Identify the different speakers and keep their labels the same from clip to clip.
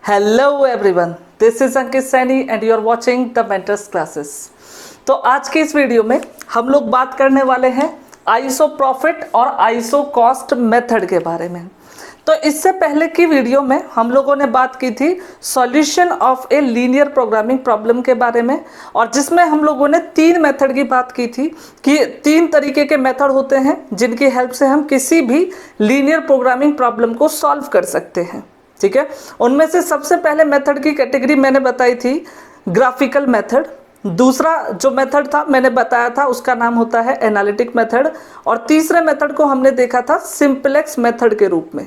Speaker 1: Hello everyone, this is Ankit Saini and you are watching the mentors classes. तो आज की इस वीडियो में हम लोग बात करने वाले हैं आइसो प्रॉफिट और आइसो कॉस्ट मेथड के बारे में। तो इससे पहले की वीडियो में हम लोगों ने बात की थी solution of a linear programming problem के बारे में, और जिसमें हम लोगों ने 3 मेथड की बात की थी कि 3 तरीके के मेथड होते हैं जिनकी हेल्प से हम किसी भी लीनियर प्रोग्रामिंग प्रॉब्लम को सॉल्व कर सकते हैं। ठीक है, उनमें से सबसे पहले मेथड की कैटेगरी मैंने बताई थी ग्राफिकल मेथड। दूसरा जो मेथड था मैंने बताया था उसका नाम होता है एनालिटिक मेथड, और तीसरे मेथड को हमने देखा था सिंपलेक्स मेथड के रूप में।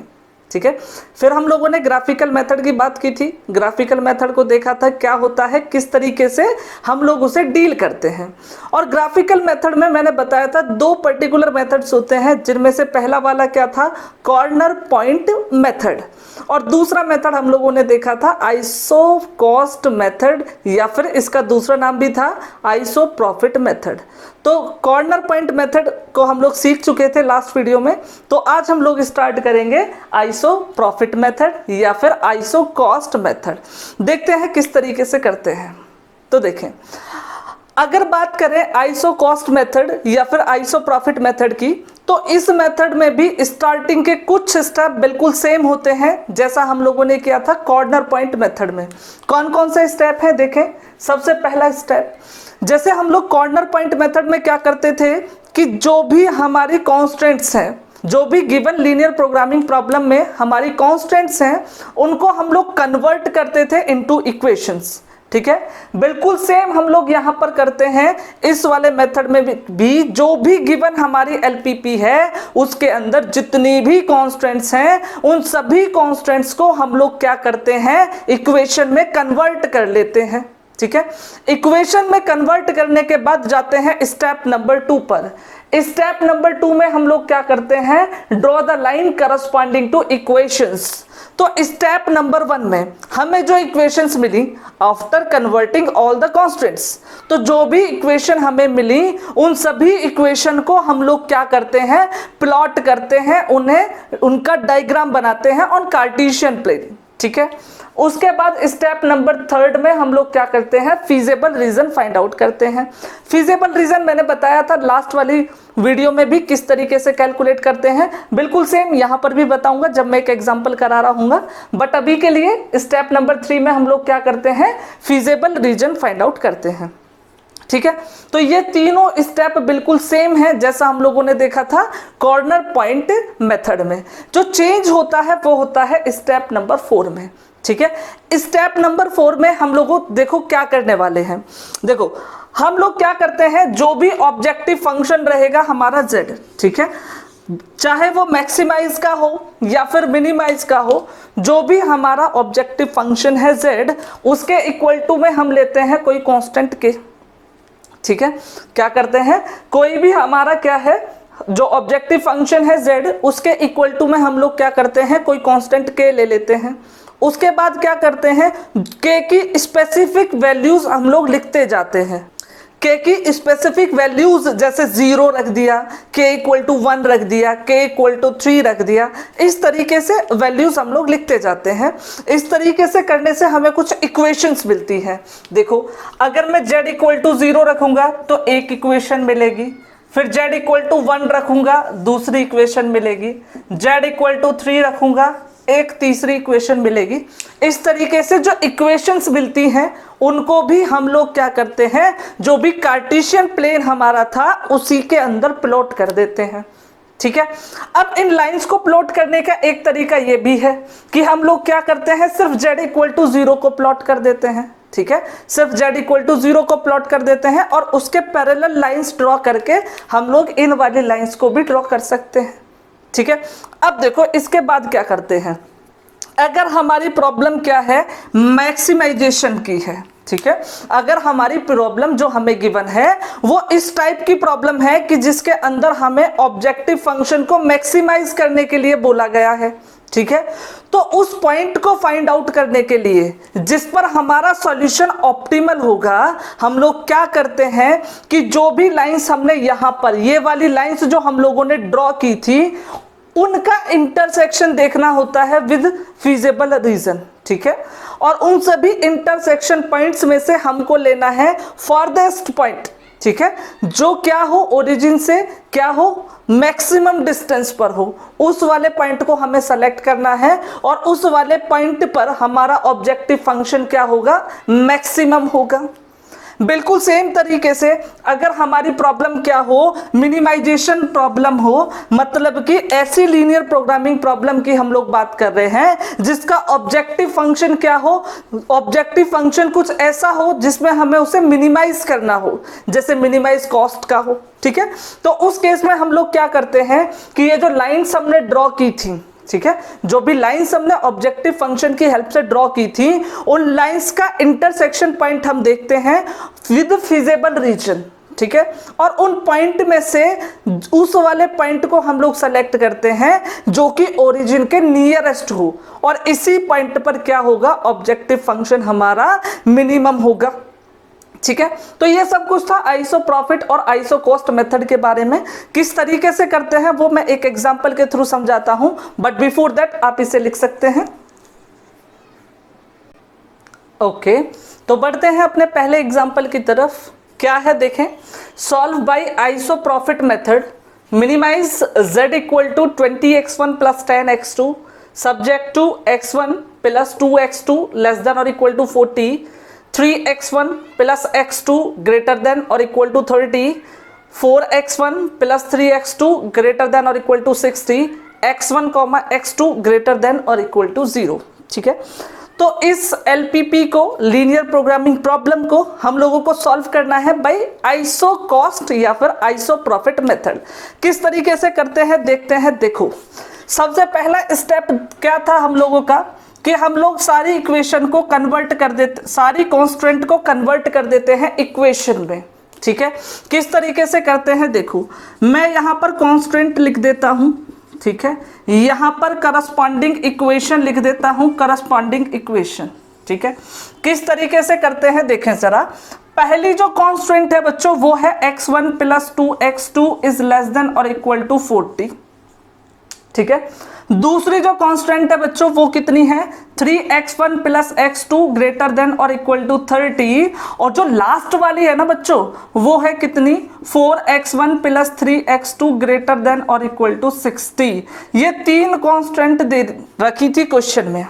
Speaker 1: ठीक है, फिर हम लोगों ने ग्राफिकल मेथड की बात की थी। ग्राफिकल मेथड को देखा था क्या होता है, किस तरीके से हम लोग उसे डील करते हैं। और ग्राफिकल मेथड में मैंने बताया था 2 पर्टिकुलर मेथड्स होते हैं, जिनमें से पहला वाला क्या था, कॉर्नर पॉइंट मेथड, और दूसरा मेथड हम लोगों ने देखा था आइसो कॉस्ट मेथड, या फिर इसका दूसरा नाम भी था आइसो प्रॉफिट मेथड। तो कॉर्नर पॉइंट मेथड को हम लोग सीख चुके थे लास्ट वीडियो में, तो आज हम लोग स्टार्ट करेंगे आइसो प्रॉफिट मेथड या फिर आइसो कॉस्ट मेथड। देखते हैं किस तरीके से करते हैं। तो देखें, अगर बात करें आइसो कॉस्ट मेथड या फिर आइसो प्रॉफिट मेथड की, तो इस मेथड में भी स्टार्टिंग के कुछ स्टेप बिल्कुल सेम होते हैं जैसा हम लोगों ने किया था कॉर्नर पॉइंट मेथड में। कौन कौन से स्टेप है देखें। सबसे पहला स्टेप, जैसे हम लोग कॉर्नर पॉइंट मेथड में क्या करते थे कि जो भी हमारी कॉन्स्टेंट्स हैं, जो भी गिवन लीनियर प्रोग्रामिंग प्रॉब्लम में हमारी कॉन्स्टेंट्स हैं, उनको हम लोग कन्वर्ट करते थे इनटू इक्वेशंस। ठीक है, बिल्कुल सेम हम लोग यहाँ पर करते हैं इस वाले मेथड में भी। जो भी गिवन हमारी एलपीपी है उसके अंदर जितनी भी कॉन्स्टेंट्स हैं, उन सभी कॉन्स्टेंट्स को हम लोग क्या करते हैं, इक्वेशन में कन्वर्ट कर लेते हैं। ठीक है, इक्वेशन में कन्वर्ट करने के बाद जाते हैं स्टेप नंबर 2 पर। स्टेप नंबर 2 में हम लोग क्या करते हैं, draw the line corresponding to equations. तो स्टेप नंबर 1 में हमें जो इक्वेशंस मिली after converting all the constants, तो जो भी इक्वेशन हमें मिली उन सभी इक्वेशन को हम लोग क्या करते हैं, प्लॉट करते हैं, उन्हें उनका डायग्राम बनाते हैं ऑन कार्टेशियन प्लेन। ठीक है, उसके बाद स्टेप नंबर 3 में हम लोग क्या करते हैं, फीजेबल रीजन फाइंड आउट करते हैं। फीजेबल रीजन मैंने बताया था लास्ट वाली वीडियो में भी किस तरीके से कैलकुलेट करते हैं, बिल्कुल सेम यहाँ पर भी बताऊंगा जब मैं एक एग्जांपल करा रहा हूँगा। बट अभी के लिए स्टेप नंबर 3 में हम लोग क्या करते हैं, फीजेबल रीजन फाइंड आउट करते हैं। ठीक है, तो ये तीनों स्टेप बिल्कुल सेम है जैसा हम लोगों ने देखा था कॉर्नर पॉइंट मेथड में। जो चेंज होता है वो होता है स्टेप नंबर 4 में। ठीक है, स्टेप नंबर 4 में हम लोगों देखो क्या करने वाले हैं। देखो हम लोग क्या करते हैं, जो भी ऑब्जेक्टिव फंक्शन रहेगा हमारा z, ठीक है, चाहे वो मैक्सिमाइज का हो या फिर मिनिमाइज का हो, जो भी हमारा ऑब्जेक्टिव फंक्शन है z, उसके इक्वल टू में हम लेते हैं कोई कांस्टेंट के। ठीक है, क्या करते हैं, कोई भी हमारा क्या है, जो ऑब्जेक्टिव फंक्शन है z, उसके इक्वल टू में हम लोग क्या करते हैं, कोई कांस्टेंट k ले लेते हैं। उसके बाद क्या करते हैं, k की स्पेसिफिक वैल्यूज हम लोग लिखते जाते हैं। k की स्पेसिफिक वैल्यूज जैसे 0 रख दिया, k इक्वल टू 1 रख दिया, k इक्वल टू 3 रख दिया, इस तरीके से वैल्यूज हम लोग लिखते जाते हैं। इस तरीके से करने से हमें कुछ इक्वेशंस मिलती हैं। देखो, अगर मैं z इक्वल टू 0 रखूंगा तो एक इक्वेशन मिलेगी, फिर z इक्वल टू 1 रखूंगा दूसरी इक्वेशन मिलेगी, z इक्वल टू 3 रखूंगा एक तीसरी इक्वेशन मिलेगी। इस तरीके से जो इक्वेशंस मिलती हैं उनको भी हम लोग क्या करते हैं, जो भी कार्टेशियन प्लेन हमारा था उसी के अंदर प्लॉट कर देते हैं। ठीक है, अब इन लाइंस को प्लॉट करने का एक तरीका ये भी है कि हम लोग क्या करते हैं, सिर्फ z इक्वल टू 0 को प्लॉट कर देते हैं। ठीक है, सिर्फ z इक्वल टू 0 को प्लॉट कर देते हैं और उसके पैरेलल लाइंस ड्रॉ करके हम लोग इन वाली लाइंस को भी ड्रॉ कर सकते हैं। ठीक है, अब देखो इसके बाद क्या करते हैं, अगर हमारी प्रॉब्लम क्या है, मैक्सिमाइजेशन की है। ठीक है, अगर हमारी प्रॉब्लम जो हमें गिवन है वो इस टाइप की प्रॉब्लम है कि जिसके अंदर हमें ऑब्जेक्टिव फंक्शन को मैक्सिमाइज करने के लिए बोला गया है। ठीक है, तो उस पॉइंट को फाइंड आउट करने के लिए जिस पर हमारा सॉल्यूशन ऑप्टिमल होगा, हम लोग क्या करते हैं कि जो भी लाइंस हमने यहाँ पर, ये वाली लाइंस जो हम लोगों ने ड्रॉ की थी, उनका इंटरसेक्शन देखना होता है विद फीजेबल रीजन। ठीक है, और उन सभी इंटरसेक्शन पॉइंट्स में से हमको लेना है फॉरदेस्ट पॉइंट, ठीक है, जो क्या हो ओरिजिन से क्या हो मैक्सिमम डिस्टेंस पर हो, उस वाले पॉइंट को हमें सेलेक्ट करना है और उस वाले पॉइंट पर हमारा ऑब्जेक्टिव फंक्शन क्या होगा, मैक्सिमम होगा। बिल्कुल सेम तरीके से अगर हमारी प्रॉब्लम क्या हो, मिनिमाइजेशन प्रॉब्लम हो, मतलब कि ऐसी लीनियर प्रोग्रामिंग प्रॉब्लम की हम लोग बात कर रहे हैं जिसका ऑब्जेक्टिव फंक्शन क्या हो, ऑब्जेक्टिव फंक्शन कुछ ऐसा हो जिसमें हमें उसे मिनिमाइज करना हो, जैसे मिनिमाइज कॉस्ट का हो, ठीक है, तो उस केस में हम लोग क्या करते हैं कि ये जो लाइन्स हमने ड्रॉ की थी, ठीक है, जो भी लाइंस हमने ऑब्जेक्टिव फंक्शन की हेल्प से ड्रॉ की थी, उन लाइंस का इंटरसेक्शन पॉइंट हम देखते हैं विद फिजिबल रीजन, ठीक है, और उन पॉइंट में से उस वाले पॉइंट को हम लोग सेलेक्ट करते हैं जो कि ओरिजिन के नियरेस्ट हो, और इसी पॉइंट पर क्या होगा, ऑब्जेक्टिव फंक्शन हमारा मिनिमम होगा, ठीक है। तो ये सब कुछ था आइसो प्रॉफिट और आइसो कॉस्ट मेथड के बारे में। किस तरीके से करते हैं वो मैं एक एग्जांपल के थ्रू समझाता हूं, बट बिफोर दैट आप इसे लिख सकते हैं। ओके, तो बढ़ते हैं अपने पहले एग्जांपल की तरफ। क्या है देखें, solve by iso profit method, minimize z equal to 20x1 plus 10x2 subject to x1 plus 2x2 less than और equal to 40, 3x1 plus x2 greater than और equal to 30, 4x1 plus 3x2 greater than और equal to 60, x1 x2 greater than और equal to 0, ठीक है। तो इस LPP को, linear programming problem को, हम लोगों को सॉल्व करना है बाय आइसो कॉस्ट या फिर आइसो प्रॉफिट मेथड। किस तरीके से करते हैं देखते हैं। देखो, सबसे पहला स्टेप क्या था हम लोगों का कि हम लोग सारी इक्वेशन को कन्वर्ट कर देते, सारी कॉन्स्टेंट को कन्वर्ट कर देते हैं इक्वेशन में, ठीक है। किस तरीके से करते हैं देखो, मैं यहाँ पर कॉन्स्टेंट लिख देता हूँ, ठीक है, यहाँ पर करस्पॉन्डिंग इक्वेशन लिख देता हूँ, करस्पॉन्डिंग इक्वेशन, ठीक है। किस तरीके से करते हैं देखें जरा। पहली जो कॉन्स्टेंट है बच्चों वो है x1 plus 2x2 is less than और इक्वल टू 40, ठीक है। दूसरी जो कांस्टेंट है बच्चों वो कितनी है, 3x1 plus x2 greater than और इक्वल टू 30, और जो लास्ट वाली है ना बच्चों वो है कितनी, 4x1 plus 3x2 greater than और इक्वल टू 60। ये तीन कांस्टेंट दे रखी थी क्वेश्चन में,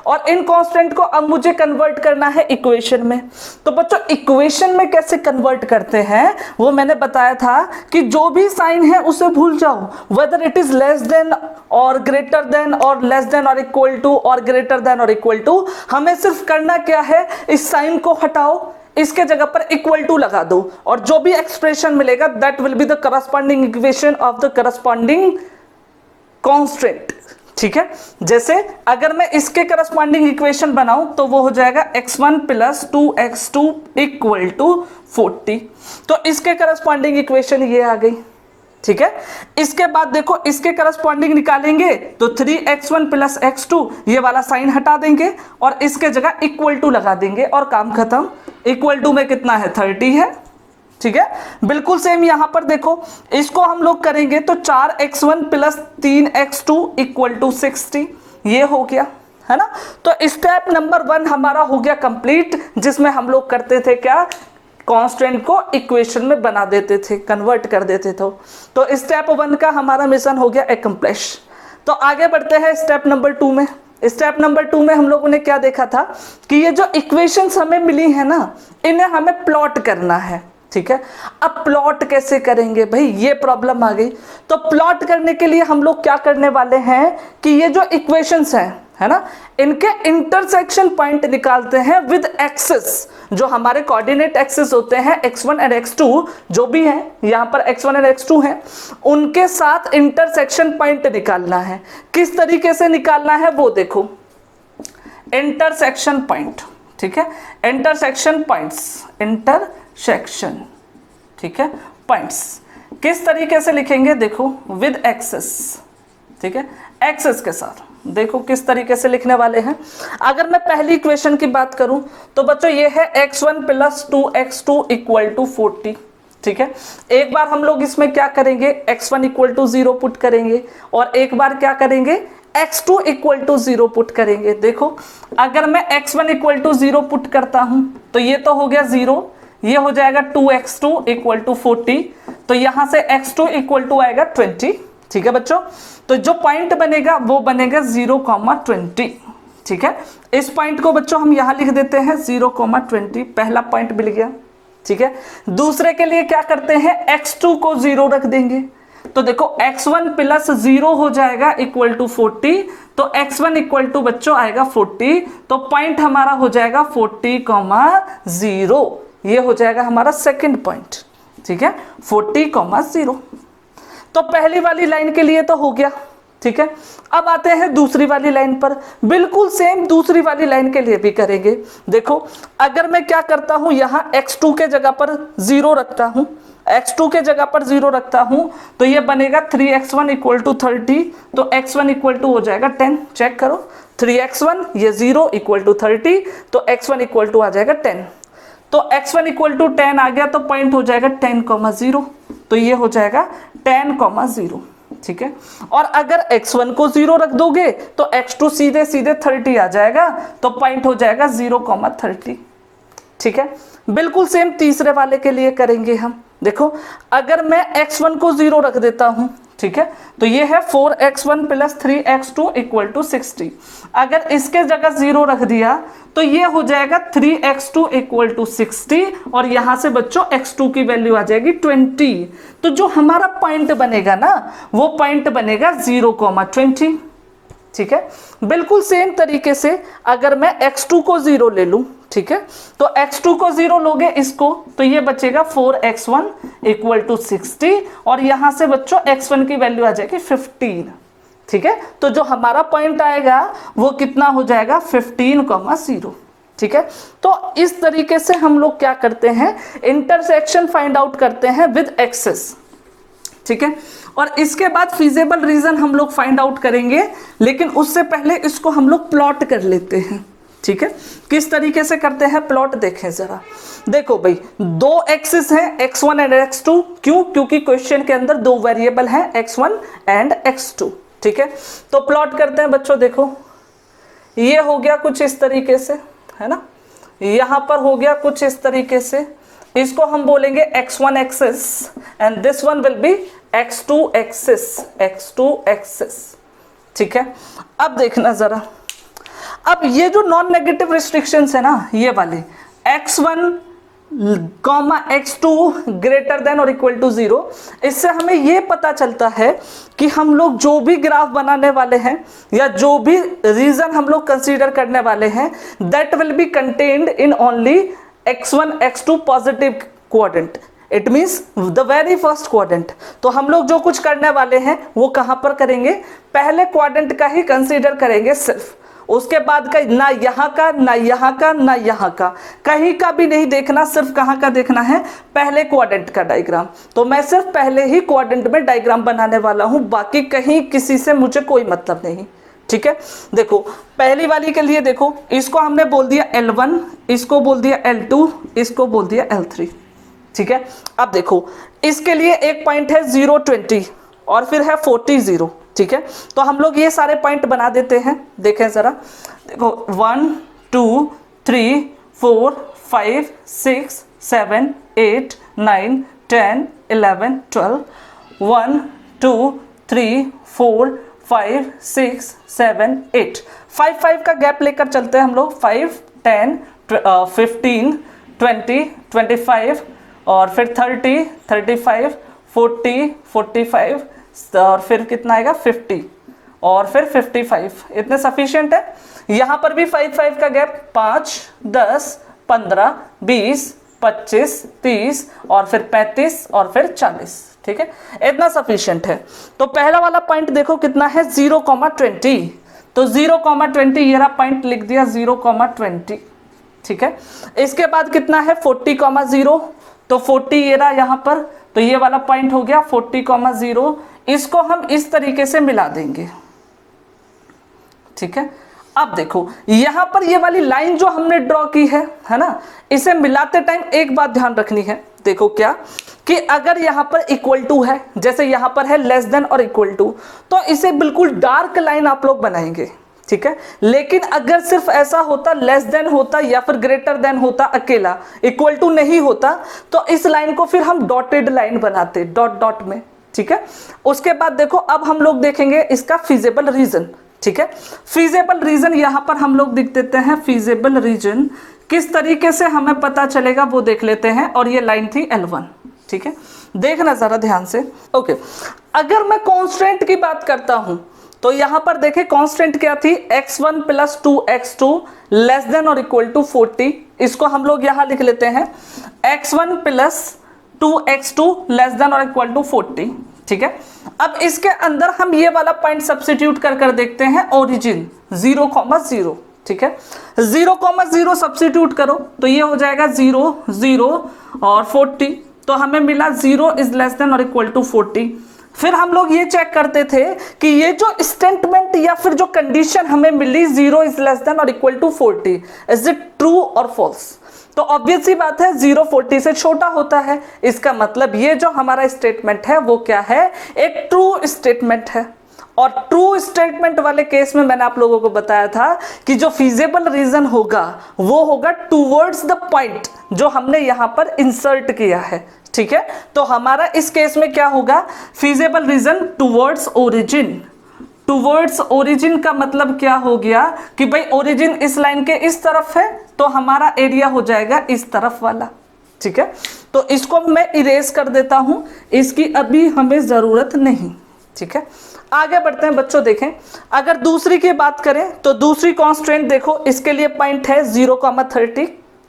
Speaker 1: और इन कांस्टेंट को अब मुझे कन्वर्ट करना है इक्वेशन में। तो बच्चों इक्वेशन में कैसे कन्वर्ट करते हैं वो मैंने बताया था कि जो भी साइन है उसे भूल जाओ, whether it is less than और ग्रेटर देन और लेस देन और इक्वल टू और ग्रेटर देन और इक्वल टू, हमें सिर्फ करना क्या है, इस साइन को हटाओ, इसके जगह पर इक्वल टू लगा दो, और जो भी एक्सप्रेशन मिलेगा that will be the corresponding equation of the corresponding constant, ठीक है। जैसे अगर मैं इसके करस्पॉन्डिंग इक्वेशन बनाऊं तो वो हो जाएगा x1 plus 2x2 equal to 40। तो इसके करस्पॉन्डिंग इक्वेशन ये आ गई, ठीक है। इसके बाद देखो इसके करस्पॉन्डिंग निकालेंगे तो 3x1 प्लस x2 ये वाला साइन हटा देंगे और इसके जगह इक्वल टू लगा देंगे और काम खत्म। इक्वल टू में कितना है, 30 है, ठीक है। बिल्कुल सेम यहां पर देखो, इसको हम लोग करेंगे तो 4x1 plus 3x2 equal to 60, ये हो गया, है ना। तो स्टेप नंबर 1 हमारा हो गया कंप्लीट, जिसमें हम लोग करते थे क्या, कांस्टेंट को इक्वेशन में बना देते थे, कन्वर्ट कर देते थे। तो स्टेप 1 का हमारा मिशन हो गया एकम्प्लिश। तो आगे बढ़ते हैं स्टेप नंबर 2 में। स्टेप नंबर 2 में हम लोगों ने क्या देखा था कि ये जो इक्वेशंस हमें मिली है ना, इन्हें हमें प्लॉट करना है, ठीक है। अब प्लॉट कैसे करेंगे भाई, ये प्रॉब्लम आ गई। तो प्लॉट करने के लिए हम लोग क्या करने वाले हैं कि ये जो इक्वेशंस हैं, है ना, इनके इंटरसेक्शन पॉइंट निकालते हैं विद एक्सेस, जो हमारे कोऑर्डिनेट एक्सेस होते हैं x1 एंड x2 जो भी हैं, यहाँ पर x1 एंड x2 हैं, उनके साथ इंटरसेक्शन पॉइंट निकालना है। किस तरीके से निकालना है वो देखो, इंटरसेक्शन पॉइंट, ठीक है, इंटरसेक्शन पॉइंट्स, इंटरसेक्शन, ठीक है, पॉइंट्स किस तरीके से लिखेंगे देखो, विद एक्सेस, ठीक है, एक्सेस के साथ देखो किस तरीके से लिखने वाले हैं। अगर मैं पहली इक्वेशन की बात करूं तो बच्चों ये है x1 plus 2x2 equal to 40, ठीक है। एक बार हम लोग इसमें क्या करेंगे, x1 इक्वल टू 0 पुट करेंगे और एक बार क्या करेंगे, x2 इक्वल टू 0 पुट करेंगे। देखो अगर मैं x1 इक्वल टू 0 पुट करता हूं तो ये तो हो गया 0, ये हो जाएगा 2x2 इक्वल टू 40, तो यहां से x2 इक्वल टू आएगा 20। ठीक है बच्चों, तो जो पॉइंट बनेगा वो बनेगा 0,20। ठीक है, इस पॉइंट को बच्चों हम यहां लिख देते हैं 0,20, पहला पॉइंट मिल गया। ठीक है, दूसरे के लिए क्या करते हैं, x2 को 0 रख देंगे, तो देखो x1 प्लस 0 हो जाएगा इक्वल टू 40, तो x1 इक्वल टू बच्चों आएगा 40, तो पॉइंट हमारा हो जाएगा 40,0, ये हो जाएगा हमारा सेकंड पॉइंट। ठीक है, 40,0। तो पहली वाली लाइन के लिए तो हो गया। ठीक है, अब आते हैं दूसरी वाली लाइन पर, बिल्कुल सेम दूसरी वाली लाइन के लिए भी करेंगे। देखो अगर मैं क्या करता हूं, यहां x2 के जगह पर 0 रखता हूं, x2 के जगह पर 0 रखता हूं, तो ये बनेगा 3x1 इक्वल टू 30, तो x1 इक्वल टू हो जाएगा 10। चेक करो 3x1 ये 0 इक्वल टू 30, तो x1 इक्वल टू आ जाएगा 10, तो x1 इक्वल टू 10 आ गया, तो पॉइंट हो जाएगा 10,0, तो ये हो जाएगा 10,0। ठीक है, और अगर x1 को 0 रख दोगे तो x2 सीधे सीधे 30 आ जाएगा, तो पॉइंट हो जाएगा 0,30। ठीक है, बिल्कुल सेम तीसरे वाले के लिए करेंगे हम। देखो अगर मैं x1 को 0 रख देता हूं, ठीक है, तो ये है 4x1 plus 3x2 equal to 60। अगर इसके जगह 0 रख दिया तो ये हो जाएगा 3x2 इक्वल टू 60, और यहां से बच्चों x2 की वैल्यू आ जाएगी 20। तो जो हमारा पॉइंट बनेगा ना, वो पॉइंट बनेगा 0,20। ठीक है, बिल्कुल सेम तरीके से अगर मैं x2 को 0 ले लूं, ठीक है, तो x2 को 0 लोगे इसको, तो ये बचेगा 4x1 इक्वल टू 60, और यहां से बच्चों x1 की वैल्यू आ जाएगी 15। ठीक है, तो जो हमारा पॉइंट आएगा वो कितना हो जाएगा, 15,0। ठीक है, तो इस तरीके से हम लोग क्या करते हैं, इंटरसेक्शन फाइंड आउट करते हैं विद एक्सेस। ठीक है, और इसके बाद फिजिबल रीजन हम लोग फाइंड आउट करेंगे, लेकिन उससे पहले इसको हम लोग प्लॉट कर लेते हैं। ठीक है, किस तरीके से करते हैं प्लॉट देखें जरा। देखो भाई, दो एक्सिस हैं x1 एंड x2, क्यों, क्योंकि क्वेश्चन के अंदर दो वेरिएबल हैं x1 एंड x2। ठीक है, तो प्लॉट करते हैं बच्चों। देखो ये हो गया कुछ इस तरीके से, है ना, यहां पर हो गया कुछ इस तरीके से, इसको हम बोलेंगे x1 axis and this one will be x2 axis. ठीक है, अब देखना जरा, अब ये जो नॉन नेगेटिव रिस्ट्रिक्शंस है ना, ये वाले x1 x2 ग्रेटर देन और इक्वल टू 0, इससे हमें ये पता चलता है कि हम लोग जो भी ग्राफ बनाने वाले हैं या जो भी रीजन हम लोग कंसीडर करने वाले हैं, that will be contained in only x1 x2 positive quadrant, it means the very first quadrant. तो हम लोग जो कुछ करने वाले हैं वो कहां पर करेंगे, पहले क्वाड्रेंट का ही कंसीडर करेंगे सिर्फ, उसके बाद का ना यहाँ का ना यहाँ का ना यहाँ का, कहीं का भी नहीं देखना, सिर्फ कहाँ का देखना है, पहले क्वाड्रेंट का डायग्राम। तो मैं सिर्फ पहले ही क्वाड्रेंट में डायग्राम बनाने वाला हूँ, बाकी कहीं किसी से मुझे कोई मतलब नहीं। ठीक है, देखो पहली वाली के लिए देखो, इसको हमने बोल दिया L1, इसको बोल दिया L2, इसको बोल दिया L3। ठीक है, अब देखो इसके लिए एक पॉइंट है 0, 20 और फिर है 40, 0। ठीक है, तो हम लोग ये सारे पॉइंट बना देते हैं। देखें जरा, देखो 1 2 3 4 5 6 7 8 9 10 11 12, 1 2 3 4 5 6 7 8, 5 का गैप लेकर चलते हैं हम लोग, 5 10 15 20 25 और फिर 30 35 40 45 और फिर कितना आएगा 50 और फिर 55, इतने सफिशिएंट है। यहाँ पर भी 5 का गैप, 5 10 15 20 25 30 और फिर 35 और फिर 40। ठीक है, इतना सफिशिएंट है। तो पहला वाला पॉइंट देखो कितना है, 0,20, तो 0,20 ये रहा पॉइंट, लिख दिया 0,20। ठीक है, इसके बाद कितना है 40,0, तो 40 ये रहा यहाँ पर, तो ये वाला पॉइंट हो गया 40,0, इसको हम इस तरीके से मिला देंगे। ठीक है, अब देखो यहां पर ये वाली लाइन जो हमने ड्रॉ की है ना, इसे मिलाते टाइम एक बात ध्यान रखनी है। देखो क्या कि अगर यहाँ पर इक्वल टू है, जैसे यहाँ पर है लेस देन और इक्वल टू, तो इसे बिल्कुल डार्क लाइन आप लोग बनाएंगे, ठीक है। लेकिन अगर सिर्फ ऐसा होता, लेस देन होता या फिर ग्रेटर देन होता अकेला, इक्वल टू नहीं होता, तो इस लाइन को फिर हम डॉटेड लाइन बनाते, डॉट डॉट में, ठीक है। उसके बाद देखो अब हम लोग देखेंगे इसका फीजेबल रीजन, ठीक है। फीजेबल रीजन यहाँ पर हम लोग लिख देते हैं, फीजेबल रीजन किस तरीके से हमें पता चलेगा वो देख लेते हैं। और ये लाइन थी L1, ठीक है, देखना जरा ध्यान से। ओके, अगर मैं कांस्टेंट की बात करता हूं तो यहां पर देखें कांस्टेंट क्या थी, x1 plus 2x2 less than और इक्वल टू 40। इसको हम लोग यहां लिख लेते हैं x1 plus 2x2 less than और इक्वल टू 40, ठीक है। अब इसके अंदर हम ये वाला पॉइंट सब्स्टिट्यूट कर देखते हैं, ओरिजिन 0,0, ठीक है। 0,0 सब्स्टिट्यूट करो तो ये हो जाएगा 0 0 और 40, तो हमें मिला 0 इज लेस देन और इक्वल टू 40। फिर हम लोग ये चेक करते थे कि ये जो स्टेटमेंट या फिर जो कंडीशन हमें मिली 0 इज लेस देन और equal to 40, is it true और फॉल्स। तो ऑब्वियस सी बात है 0 40 से छोटा होता है, इसका मतलब ये जो हमारा स्टेटमेंट है वो क्या है, एक ट्रू स्टेटमेंट है। और ट्रू स्टेटमेंट वाले केस में मैंने आप लोगों को बताया था कि जो फीजेबल रीजन होगा वो होगा टूवर्ड्स द पॉइंट जो हमने यहां पर इंसर्ट किया है, ठीक है। तो हमारा इस केस में क्या होगा, feasible region towards origin. Towards origin का मतलब क्या हो गया कि भाई ओरिजिन इस लाइन के इस तरफ है तो हमारा एरिया हो जाएगा इस तरफ वाला, ठीक है। तो इसको मैं इरेज कर देता हूं, इसकी अभी हमें जरूरत नहीं, ठीक है। आगे बढ़ते हैं बच्चों, देखें अगर दूसरी की बात करें तो दूसरी कांस्टेंट देखो, इसके लिए पॉइंट है 0,30,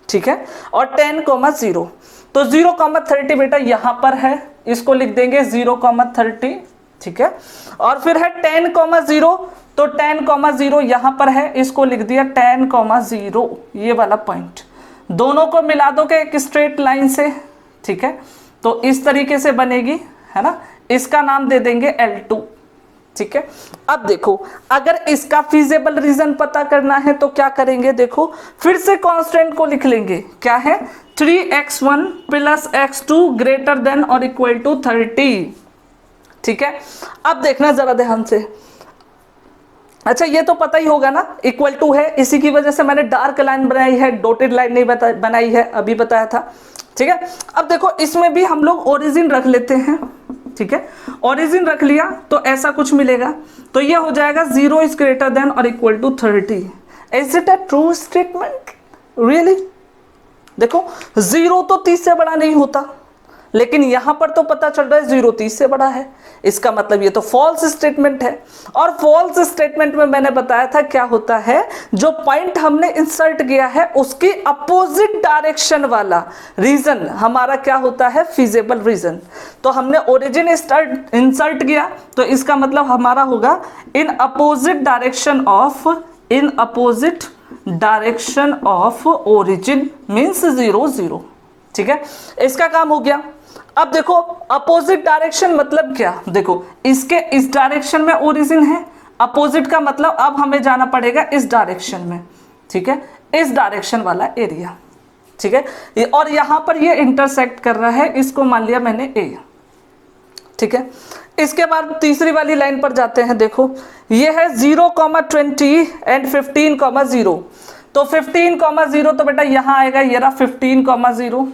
Speaker 1: ठीक है, और 10,0। तो 0,30 बेटा यहां पर है, इसको लिख देंगे 0,30, ठीक है। और फिर है 10,0, तो 10,0 यहां पर है, इसको लिख दिया 10,0, ये वाला पॉइंट। दोनों को मिला दो के एक स्ट्रेट लाइन से, ठीक है, तो इस तरीके से बनेगी, है ना। इसका नाम दे देंगे L2, ठीक है। अब देखो अगर इसका फीजेबल रीजन पता करना है तो क्या करेंगे, देखो फिर से कांस्टेंट को लिख लेंगे, क्या है 3x1 plus x2 greater than और इक्वल टू 30, ठीक है। अब देखना जरा ध्यान से, अच्छा ये तो पता ही होगा ना, इक्वल टू है, इसी की वजह से मैंने डार्क लाइन बनाई है, डॉटेड लाइन नहीं बनाई है, अभी बताया था, ठीक है। अब देखो इसमें भी हम लोग ओरिजिन रख लेते हैं, ठीक है। ओरिजिन रख लिया तो ऐसा कुछ मिलेगा, तो ये हो जाएगा 0 इज ग्रेटर देन और equal to 30। Is it a true statement really? देखो 0 तो 30 से बड़ा नहीं होता, लेकिन यहां पर तो पता चल रहा है 0 30 से बड़ा है, इसका मतलब ये तो फॉल्स स्टेटमेंट है। और फॉल्स स्टेटमेंट में मैंने बताया था क्या होता है, जो पॉइंट हमने इंसर्ट किया है उसकी अपोजिट डायरेक्शन वाला रीजन हमारा क्या होता है, फीजेबल रीजन। तो हमने ओरिजिन इंसर्ट किया तो इसका मतलब हमारा होगा in opposite direction of origin means 0 0, ठीक है। इसका काम हो गया। अब देखो अपोजिट डायरेक्शन मतलब क्या, देखो इसके इस डायरेक्शन में ओरिजिन है, अपोजिट का मतलब अब हमें जाना पड़ेगा इस डायरेक्शन में, ठीक है, इस डायरेक्शन वाला एरिया, ठीक है। और यहां पर ये इंटरसेक्ट कर रहा है, इसको मान लिया मैंने A, ठीक है। इसके बाद तीसरी वाली लाइन पर जाते हैं, देखो ये है 0,20 एंड 15,0, तो 15,0 तो बेटा यहां आएगा, ये रहा 15,0,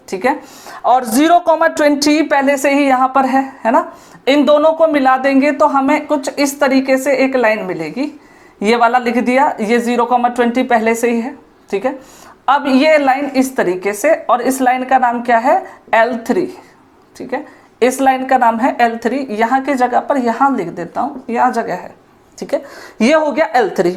Speaker 1: ठीक है। और 0,20 पहले से ही यहां पर है ना। इन दोनों को मिला देंगे तो हमें कुछ इस तरीके से एक लाइन मिलेगी, ये वाला लिख दिया, ये 0,20 पहले से ही है, ठीक है। अब ये लाइन इस तरीके से, और इस लाइन का नाम क्या है, L3, ठीक है। इस लाइन का नाम है L3, यहाँ की जगह पर यहाँ लिख देता हूँ, यहाँ जगह है, ठीक है। ये हो गया L3।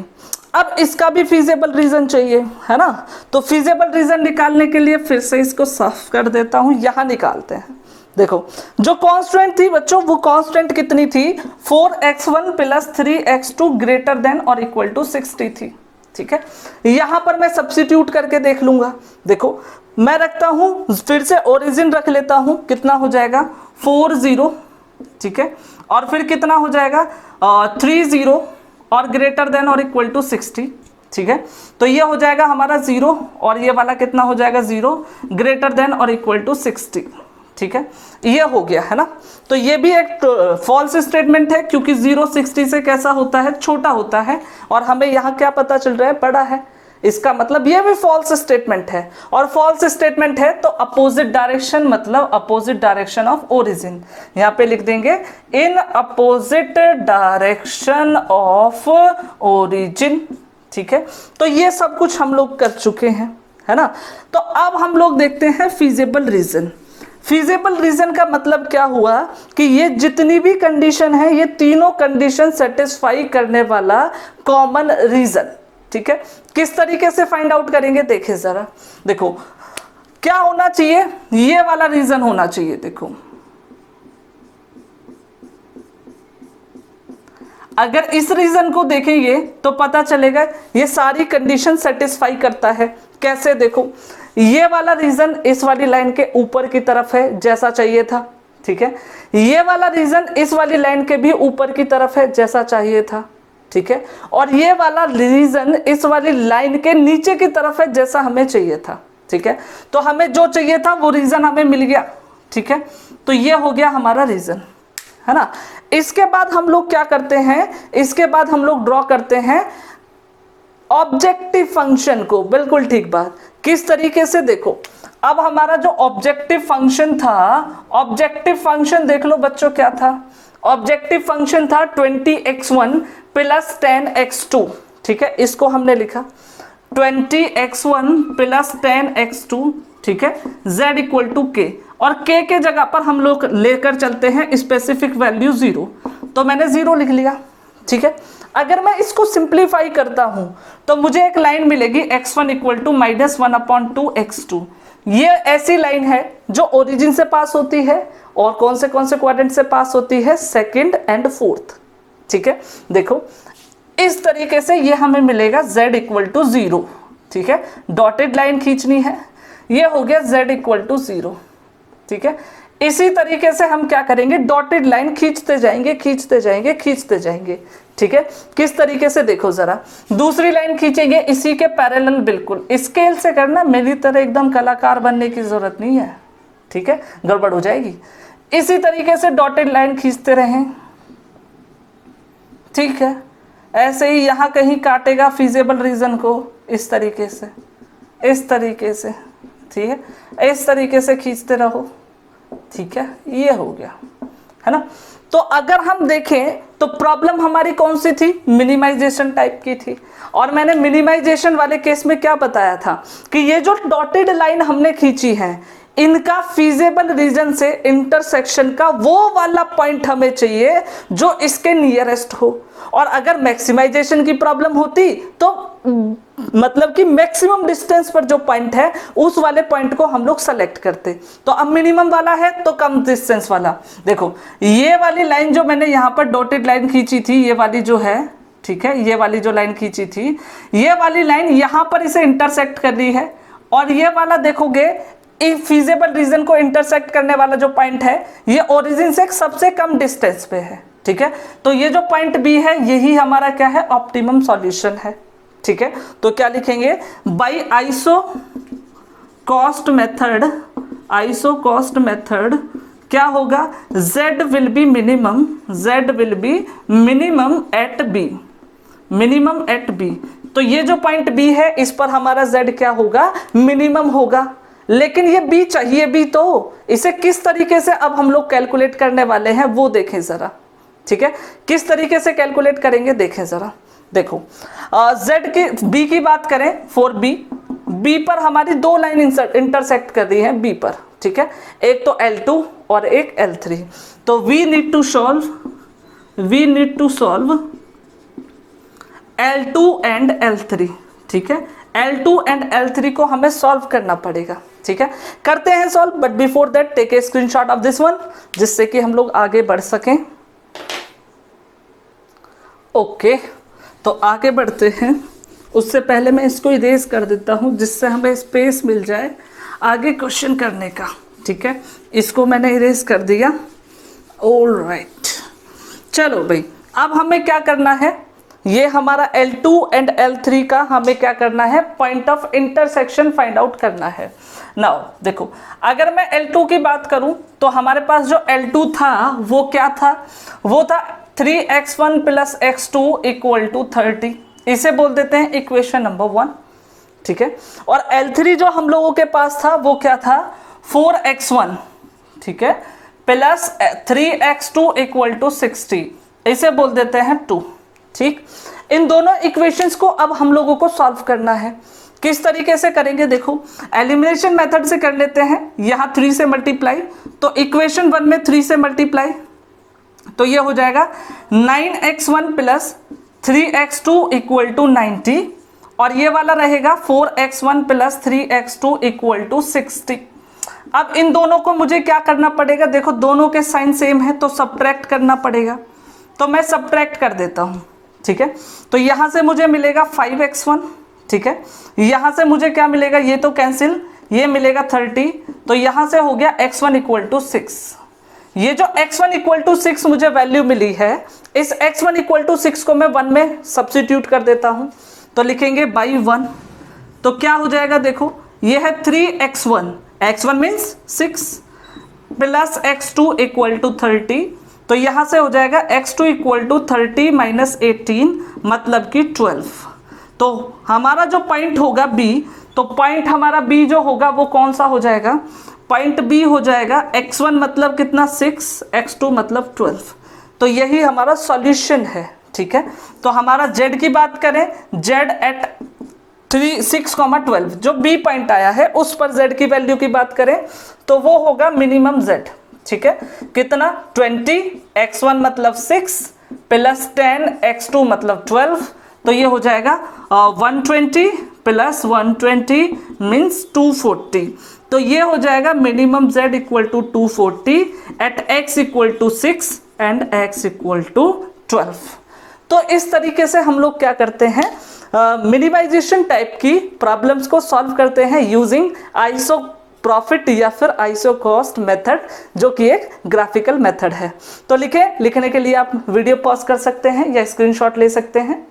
Speaker 1: अब इसका भी फीजेबल रीजन चाहिए, है ना। तो फीजेबल रीजन निकालने के लिए फिर से इसको साफ कर देता हूं, यहां निकालते हैं। देखो जो कांस्टेंट थी बच्चों, वो कांस्टेंट कितनी थी, 4x1 plus 3x2 greater than और इक्वल टू 60 थी, ठीक है। यहां पर मैं सब्स्टिट्यूट करके देख लूंगा। देखो मैं रखता हूं, फिर से ओरिजिन रख लेता हूं, कितना हो जाएगा 40, ठीक है। और फिर कितना हो जाएगा 30 और ग्रेटर देन और इक्वल टू 60, ठीक है। तो ये हो जाएगा हमारा 0 और ये वाला कितना हो जाएगा 0 ग्रेटर देन और इक्वल टू 60, ठीक है। ये हो गया है ना। तो ये भी एक फॉल्स स्टेटमेंट है क्योंकि 0 60 से कैसा होता है, छोटा होता है, और हमें यहाँ क्या पता चल रहा है, बड़ा है। इसका मतलब ये भी फॉल्स स्टेटमेंट है, और फॉल्स स्टेटमेंट है तो अपोजिट डायरेक्शन मतलब अपोजिट डायरेक्शन ऑफ ओरिजिन, यहाँ पे लिख देंगे in opposite direction of origin, ठीक है। तो ये सब कुछ हम लोग कर चुके हैं, है ना। तो अब हम लोग देखते हैं फीजिबल रीजन। फीजिबल रीजन का मतलब क्या हुआ कि ये जितनी भी कंडीशन है, ये तीनों कंडीशन सेटिस्फाई करने वाला कॉमन रीजन, ठीक है। किस तरीके से फाइंड आउट करेंगे, देखिए जरा, देखो क्या होना चाहिए, ये वाला रीजन होना चाहिए। देखो अगर इस रीजन को देखेंगे तो पता चलेगा ये सारी कंडीशन सेटिस्फाई करता है। कैसे, देखो ये वाला रीजन इस वाली लाइन के ऊपर की तरफ है जैसा चाहिए था, ठीक है। ये वाला रीजन इस वाली लाइन के भी ऊपर की तरफ है जैसा चाहिए था, ठीक है। और ये वाला रीजन इस वाली लाइन के नीचे की तरफ है जैसा हमें चाहिए था, ठीक है। तो हमें जो चाहिए था वो रीजन हमें मिल गया, ठीक है। तो ये हो गया हमारा रीजन, है ना। इसके बाद हम लोग क्या करते हैं, इसके बाद हम लोग ड्रॉ करते हैं ऑब्जेक्टिव फंक्शन को। बिल्कुल ठीक बात। किस तरीके से, देखो अब हमारा जो ऑब्जेक्टिव फंक्शन था, ऑब्जेक्टिव फंक्शन देख लो बच्चों क्या था, ऑब्जेक्टिव फंक्शन था 20x1 प्लस 10x2, ठीक है। इसको हमने लिखा 20x1 प्लस 10x2, ठीक है, z इक्वल टू k, और k के जगह पर हम लोग लेकर चलते हैं स्पेसिफिक वैल्यू 0, तो मैंने 0 लिख लिया, ठीक है। अगर मैं इसको सिंप्लीफाई करता हूं तो मुझे एक लाइन मिलेगी x1 इक्वल टू -1/2x2। ये ऐसी लाइन है जो ओरिजिन से पास होती है और कौन से क्वाड्रेंट से पास होती है, सेकंड एंड फोर्थ, ठीक है। देखो इस तरीके से ये हमें मिलेगा z इक्वल टू 0, ठीक है। डॉटेड लाइन खींचनी है, ये हो गया z इक्वल टू 0, ठीक है। इसी तरीके से हम क्या करेंगे, डॉटेड लाइन खींचते जाएंगे खींचते जाएंगे खींचते जाएंगे, ठीक है। किस तरीके से, देखो जरा, दूसरी लाइन खींचेंगे इसी के पैरेलल, बिल्कुल स्केल से करना, मेरी तरह एकदम कलाकार बनने की जरूरत नहीं है, ठीक है, गड़बड़ हो जाएगी। इसी तरीके से डॉटेड लाइन खींचते रहें, ठीक है। ऐसे ही यहाँ कहीं काटेगा फीजिबल रीजन को, इस तरीके से, इस तरीके से, ठीक है, इस तरीके से खींचते रहो, ठीक है। ये हो गया, है ना। तो अगर हम देखें तो प्रॉब्लम हमारी कौन सी थी, मिनिमाइजेशन टाइप की थी, और मैंने मिनिमाइजेशन वाले केस में क्या बताया था कि ये जो डॉटेड लाइन हमने खींची है, इनका फीजिबल रीजन से इंटरसेक्शन का वो वाला पॉइंट हमें चाहिए जो इसके नियरेस्ट हो, और अगर मैक्सिमाइजेशन की प्रॉब्लम होती तो मतलब कि मैक्सिमम डिस्टेंस पर जो पॉइंट है उस वाले पॉइंट को हम लोग सेलेक्ट करते। तो अब मिनिमम वाला है तो कम डिस्टेंस वाला, देखो ये वाली लाइन जो मैंने यहाँ पर डॉटेड लाइन खींची थी, ये वाली जो है, ठीक है, ये वाली जो लाइन खींची थी, ये वाली लाइन यहाँ पर इसे इंटरसेक्ट कर रही है, और ये वाला देखोगे फीजिबल रीजन को इंटरसेक्ट करने वाला जो पॉइंट है ये ओरिजिन से सबसे कम डिस्टेंस पे है, ठीक है। तो ये जो पॉइंट बी है यही हमारा क्या है, ऑप्टिमम सॉल्यूशन है, ठीक है। तो क्या लिखेंगे, by iso cost method, iso cost method क्या होगा, z will be minimum, z will be minimum at b, minimum at b। तो ये जो पॉइंट b है इस पर हमारा z क्या होगा, मिनिमम होगा, लेकिन ये b चाहिए भी, तो इसे किस तरीके से अब हम लोग कैलकुलेट करने वाले हैं वो देखें जरा, ठीक है। किस तरीके से कैलकुलेट करेंगे देखें जरा, देखो z की b की बात करें, फॉर b पर हमारी दो लाइन इंटरसेक्ट कर रही है b पर, ठीक है, एक तो L2 और एक L3। तो we need to solve L2 and L3, ठीक है। L2 एंड L3 को हमें सॉल्व करना पड़ेगा, ठीक है। करते हैं solve, but before that take a screenshot of this one, जिससे कि हम लोग आगे बढ़ सकें। ओके, तो आगे बढ़ते हैं। उससे पहले मैं इसको इरेज कर देता हूं जिससे हमें स्पेस मिल जाए आगे क्वेश्चन करने का, ठीक है। इसको मैंने इरेज कर दिया, ऑल राइट। चलो भाई, अब हमें क्या करना है, ये हमारा L2 एंड L3 का हमें क्या करना है, point of intersection find out करना है। नाउ देखो, अगर मैं L2 की बात करूं तो हमारे पास जो L2 था वो क्या था, वो था 3x1 + x2 = 30। इसे बोल देते हैं इक्वेशन नंबर 1, ठीक है। और L3 जो हम लोगों के पास था वो क्या था, 4x1, ठीक है, प्लस 3x2 = 60। इसे बोल देते हैं 2, ठीक। इन दोनों इक्वेशंस को अब हम लोगों को सॉल्व करना है। किस तरीके से करेंगे, देखो एलिमिनेशन मेथड से कर लेते हैं। यहाँ 3 से मल्टीप्लाई, तो इक्वेशन 1 में 3 से मल्टीप्लाई, तो ये हो जाएगा 9x1 + 3x2 = 90, और ये वाला रहेगा 4x1 + 3x2 = 60। अब इन दोनों को मुझे क्या करना पड़ेगा, देखो दोनों के साइन सेम है तो सब्ट्रैक्ट करना पड़ेगा, तो मैं सब्ट्रैक्ट कर देता हूँ, ठीक है। तो यहाँ से मुझे मिलेगा 5x1, ठीक है, यहाँ से मुझे क्या मिलेगा, ये तो कैंसिल, ये मिलेगा 30, तो यहाँ से हो गया x1 = 6। ये जो x1 = 6 मुझे वैल्यू मिली है, इस x1 = 6 को मैं 1 में सब्सिट्यूट कर देता हूँ, तो लिखेंगे बाई 1, तो क्या हो जाएगा, देखो ये है 3x1, x1 मीन्स 6 + x2 = 30, तो यहाँ से हो जाएगा x2 = 30 - 18 मतलब कि 12। तो हमारा जो पॉइंट होगा B, तो पॉइंट हमारा B जो होगा वो कौन सा हो जाएगा, पॉइंट B हो जाएगा x1 मतलब कितना 6, x2 मतलब 12। तो यही हमारा सॉल्यूशन है, ठीक है। तो हमारा Z की बात करें, Z एट 3, 6, 12 जो B पॉइंट आया है उस पर Z की वैल्यू की बात करें तो वो होगा मिनिमम Z, ठीक है। कितना 20, x1 मतलब 6 + 10 x2 मतलब 12, तो ये हो जाएगा 120 + 120 मीन्स 240। तो ये हो जाएगा minimum Z = 240 at x = 6 and x = 12। तो इस तरीके से हम लोग क्या करते हैं, मिनिमाइजेशन टाइप की प्रॉब्लम्स को सॉल्व करते हैं यूजिंग आइसो प्रॉफिट या फिर आइसो कॉस्ट मेथड, जो कि एक ग्राफिकल मेथड है। तो लिखने के लिए आप वीडियो पॉज कर सकते हैं या स्क्रीनशॉट ले सकते हैं।